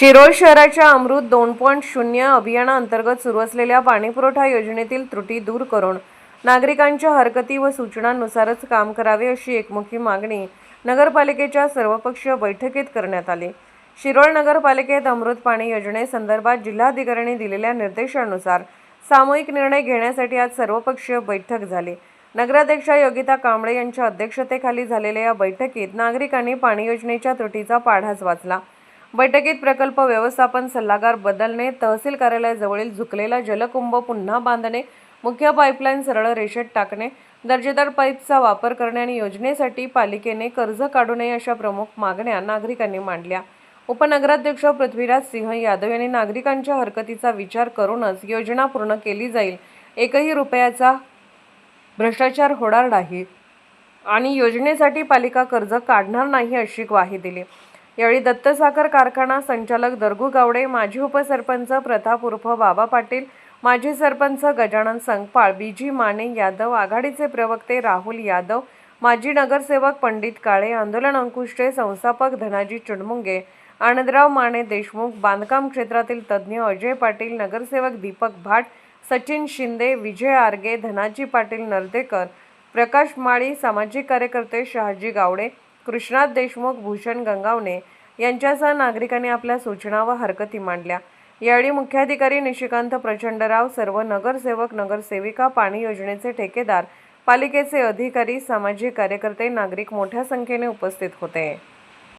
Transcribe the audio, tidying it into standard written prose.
शिरोळ शहराच्या अमृत 2.0 अभियानाअंतर्गत सुरू असलेल्या पाणीपुरवठा योजनेतील त्रुटी दूर करून नागरिकांच्या हरकती व सूचनांनुसारच काम करावे अशी एकमुखी मागणी नगरपालिकेच्या सर्वपक्षीय बैठकीत करण्यात आली। शिरोळ नगरपालिकेत अमृत पाणी योजनेसंदर्भात जिल्हाधिकाऱ्यांनी दिलेल्या निर्देशानुसार सामूहिक निर्णय घेण्यासाठी आज सर्वपक्षीय बैठक झाली। नगराध्यक्षा योगिता कांबळे यांच्या अध्यक्षतेखाली झालेल्या या बैठकीत नागरिकांनी पाणी योजनेच्या त्रुटीचा पाढाच वाचला। बैठकीत प्रकल्प व्यवस्थापन सल्लागार बदलणे, तहसील कार्यालयाजवळील झुकलेला जलकुंभ पुन्हा बांधणे, मुख्य पाईपलाईन सरळ रेषेत टाकणे, दर्जेदार पाईपचा वापर करणे आणि योजनेसाठी पालिकेने कर्ज काढू नये अशा प्रमुख मागण्या नागरिकांनी मांडल्या। उपनगराध्यक्ष पृथ्वीराज सिंह यादव यांनी नागरिकांच्या हरकतीचा विचार करूनच योजना पूर्ण केली जाईल, एकही रुपयाचा भ्रष्टाचार होणार नाही आणि योजनेसाठी पालिका कर्ज काढणार नाही अशी ग्वाही दिली। यावेळी दत्त साखर कारखाना संचालक दरगू गावडे, माजी उपसरपंच प्रताप उर्फ बाबा पाटील, माजी सरपंच गजानन संगपाळ, बीजी माने यादव, आघाडीचे प्रवक्ते राहुल यादव, माजी नगरसेवक पंडित काळे, आंदोलन अंकुशचे संस्थापक धनाजी चुडमुंगे, आनंदराव माने देशमुख, बांधकाम क्षेत्रातील तज्ज्ञ अजय पाटील, नगरसेवक दीपक भाट, सचिन शिंदे, विजय आरगे, धनाजी पाटील नर्देकर, प्रकाश माळी, सामाजिक कार्यकर्ते शहाजी गावडे, कृष्णात देशमुख, भूषण गंगावणे यांच्यासह नागरिकांनी आपल्या सूचना व हरकती मांडल्या। यावेळी मुख्याधिकारी निशिकांत प्रचंडराव, सर्व नगरसेवक, नगरसेविका, पाणी योजनेचे ठेकेदार, पालिकेचे अधिकारी, सामाजिक कार्यकर्ते, नागरिक मोठ्या संख्येने उपस्थित होते।